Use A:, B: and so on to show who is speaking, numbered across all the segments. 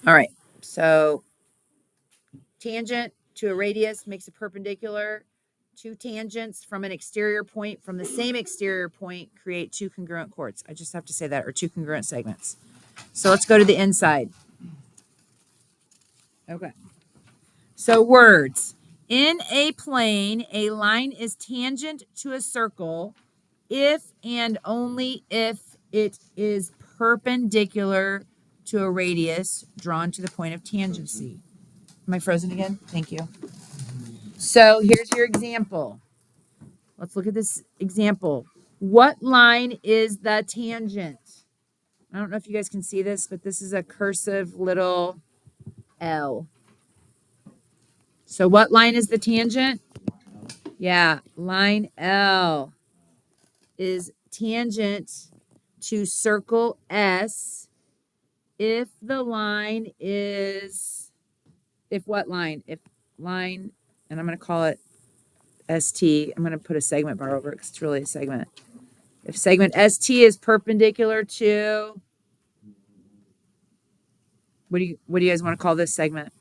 A: All right. So tangent to a radius makes a perpendicular. Two tangents from an exterior point from the same exterior point create two congruent chords. I just have to say that, or two congruent segments. So let's go to the inside. Okay. So words. In a plane, a line is tangent to a circle if and only if it is perpendicular to a radius drawn to the point of tangency. Am I frozen again? Thank you. So here's your example. Let's look at this example. What line is the tangent? I don't know if you guys can see this, but this is a cursive little L. So what line is the tangent? Yeah, line L is tangent to circle S if the line is, if what line? If line, and I'm going to call it ST. I'm going to put a segment bar over it because it's really a segment. If segment ST is perpendicular to, what do you guys want to call this segment?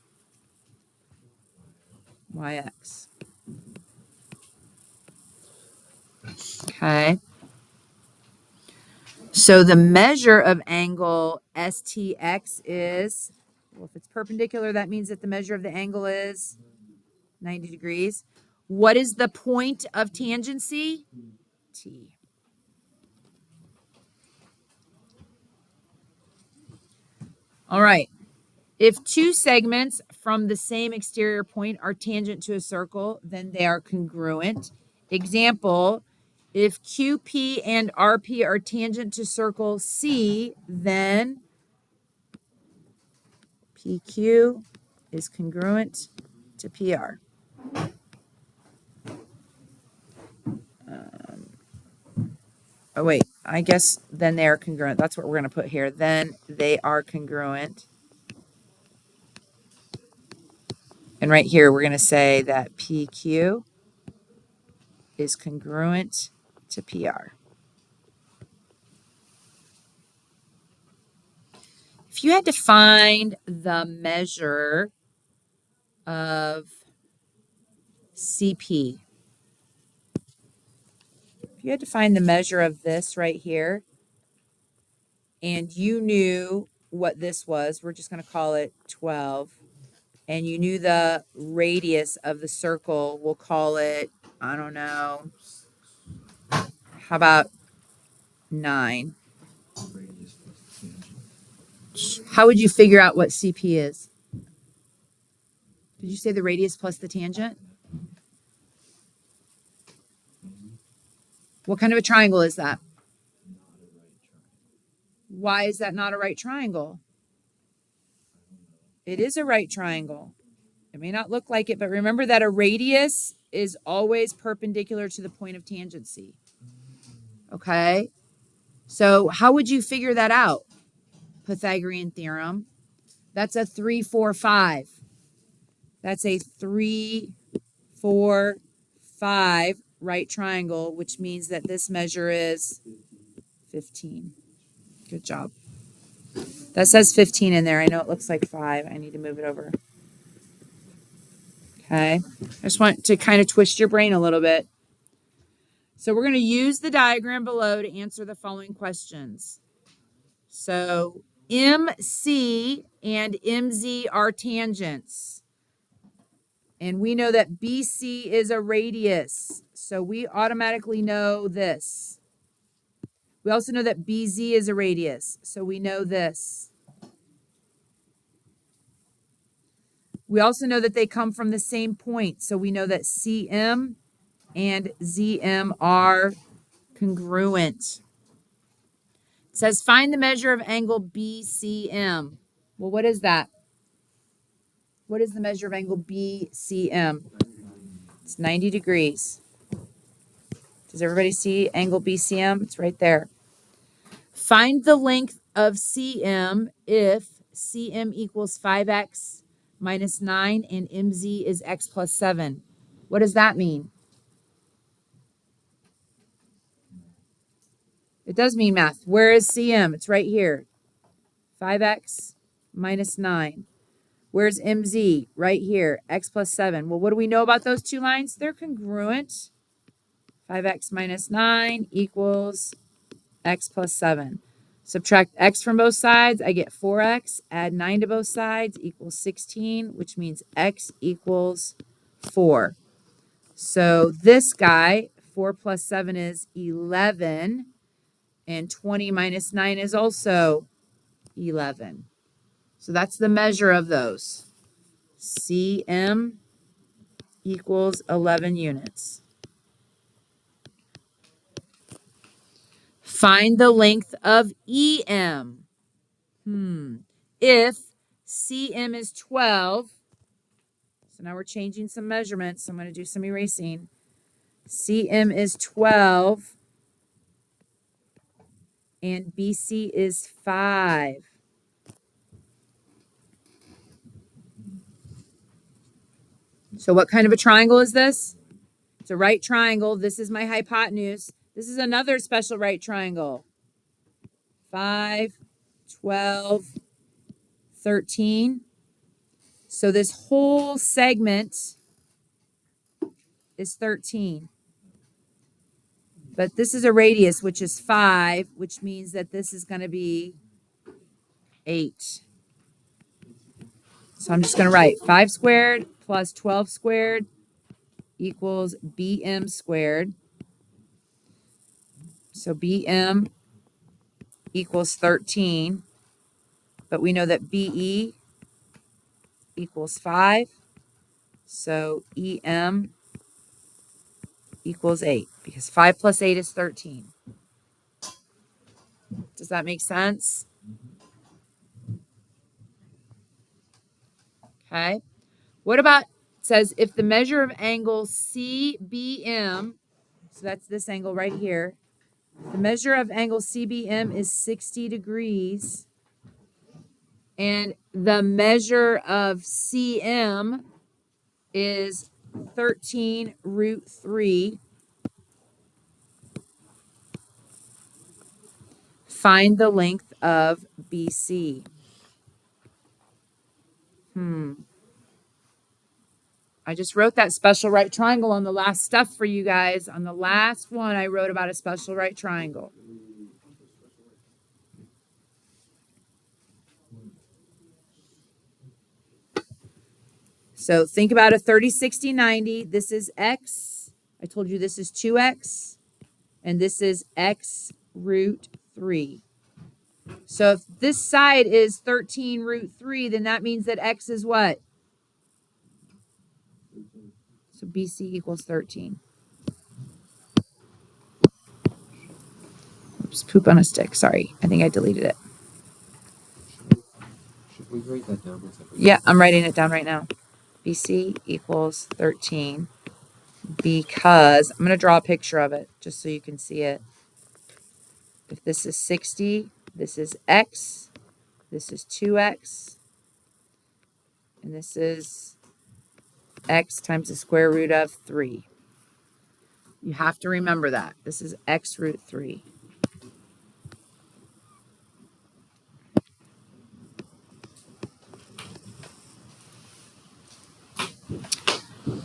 A: YX. Okay. So the measure of angle STX is, well, if it's perpendicular, that means that the measure of the angle is 90 degrees. What is the point of tangency? T. All right. If two segments from the same exterior point are tangent to a circle, then they are congruent. Example, if QP and RP are tangent to circle C, then PQ is congruent to PR. Oh, wait, I guess then they are congruent. That's what we're going to put here. Then they are congruent. And right here, we're going to say that PQ is congruent to PR. If you had to find the measure of CP, if you had to find the measure of this right here, and you knew what this was, we're just going to call it 12, and you knew the radius of the circle, we'll call it, I don't know, how about 9? How would you figure out what CP is? Did you say the radius plus the tangent? What kind of a triangle is that? Why is that not a right triangle? It is a right triangle. It may not look like it, but remember that a radius is always perpendicular to the point of tangency. Okay? So how would you figure that out? Pythagorean theorem. That's a 3, 4, 5. That's a 3, 4, 5 right triangle, which means that this measure is 15. Good job. That says 15 in there. I know it looks like 5. I need to move it over. Okay. I just want to kind of twist your brain a little bit. So we're going to use the diagram below to answer the following questions. So MC and MZ are tangents. And we know that BC is a radius. So we automatically know this. We also know that BZ is a radius. So we know this. We also know that they come from the same point. So we know that CM and ZM are congruent. It says find the measure of angle BCM. Well, what is that? What is the measure of angle BCM? It's 90 degrees. Does everybody see angle BCM? It's right there. Find the length of CM if CM equals 5x minus 9 and MZ is x plus 7. What does that mean? It does mean math. Where is CM? It's right here. 5x minus 9. Where's MZ? Right here, x plus 7. Well, what do we know about those two lines? They're congruent. 5x minus 9 equals x plus 7. Subtract x from both sides, I get 4x. Add 9 to both sides equals 16, which means x equals 4. So this guy, 4 plus 7 is 11, and 20 minus 9 is also 11. So that's the measure of those. CM equals 11 units. Find the length of EM. If CM is 12, so now we're changing some measurements. I'm going to do some erasing. CM is 12 and BC is 5. So what kind of a triangle is this? It's a right triangle. This is my hypotenuse. This is another special right triangle. 5, 12, 13. So this whole segment is 13. But this is a radius, which is 5, which means that this is going to be 8. So I'm just going to write 5 squared plus 12 squared equals BM squared. So BM equals 13. But we know that BE equals 5. So EM equals 8 because 5 plus 8 is 13. Does that make sense? Okay. What about, it says if the measure of angle CBM, so that's this angle right here, the measure of angle CBM is 60 degrees, and the measure of CM is 13 root 3. Find the length of BC. I just wrote that special right triangle on the last stuff for you guys. On the last one, I wrote about a special right triangle. So think about a 30, 60, 90. This is x. I told you this is 2x. And this is x root 3. So if this side is 13 root 3, then that means that x is what? So BC equals 13. Oops, poop on a stick. Sorry. I think I deleted it.
B: Should we write that down?
A: Yeah, I'm writing it down right now. BC equals 13 because I'm going to draw a picture of it just so you can see it. If this is 60, this is x, this is 2x, and this is x times the square root of 3. You have to remember that. This is x root 3.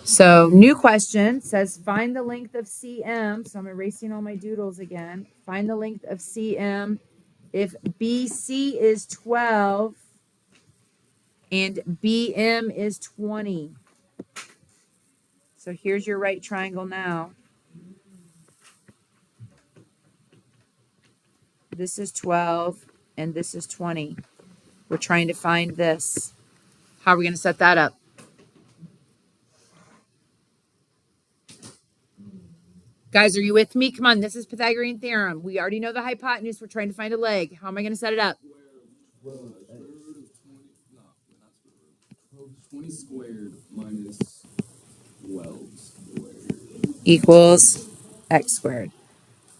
A: So new question says find the length of CM. So I'm erasing all my doodles again. Find the length of CM if BC is 12 and BM is 20. So here's your right triangle now. This is 12 and this is 20. We're trying to find this. How are we going to set that up? Guys, are you with me? Come on, this is Pythagorean theorem. We already know the hypotenuse. We're trying to find a leg. How am I going to set it up?
B: 20 squared minus 12 squared
A: Equals x squared.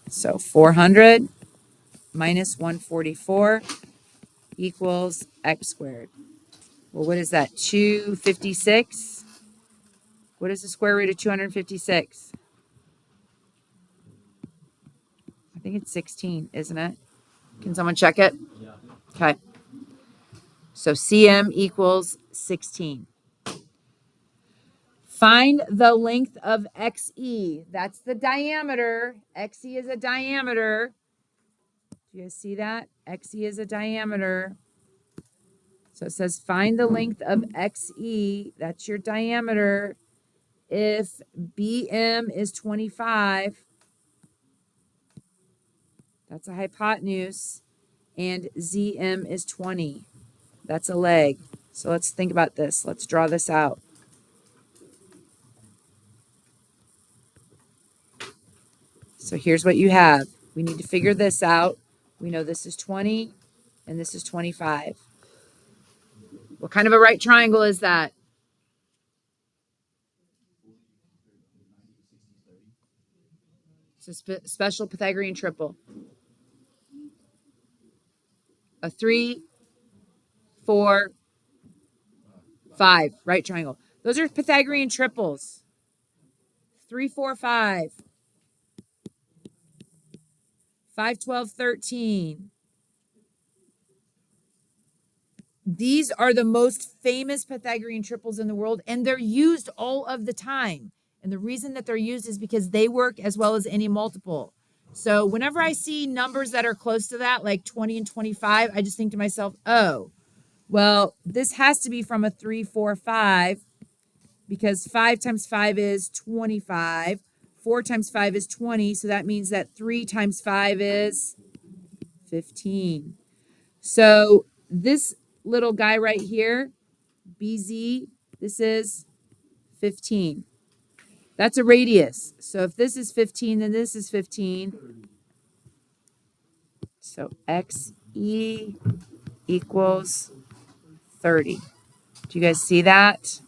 A: So 400 minus 144 equals x squared. Well, what is that? 256? What is the square root of 256? I think it's 16, isn't it? Can someone check it?
B: Yeah.
A: Okay. So cm equals 16. Find the length of xe. That's the diameter. Xe is a diameter. Do you guys see that? Xe is a diameter. So it says find the length of xe. That's your diameter. If BM is 25, that's a hypotenuse, and ZM is 20. That's a leg. So let's think about this. Let's draw this out. So here's what you have. We need to figure this out. We know this is 20 and this is 25. What kind of a right triangle is that? It's a special Pythagorean triple. A 3, 4, 5, right triangle. Those are Pythagorean triples. 3, 4, 5. 5, 12, 13. These are the most famous Pythagorean triples in the world, and they're used all of the time. And the reason that they're used is because they work as well as any multiple. So whenever I see numbers that are close to that, like 20 and 25, I just think to myself, oh, well, this has to be from a 3, 4, 5, because 5 times 5 is 25. 4 times 5 is 20. So that means that 3 times 5 is 15. So this little guy right here, BZ, this is 15. That's a radius. So if this is 15, then this is 15. So XE equals 30. Do you guys see that?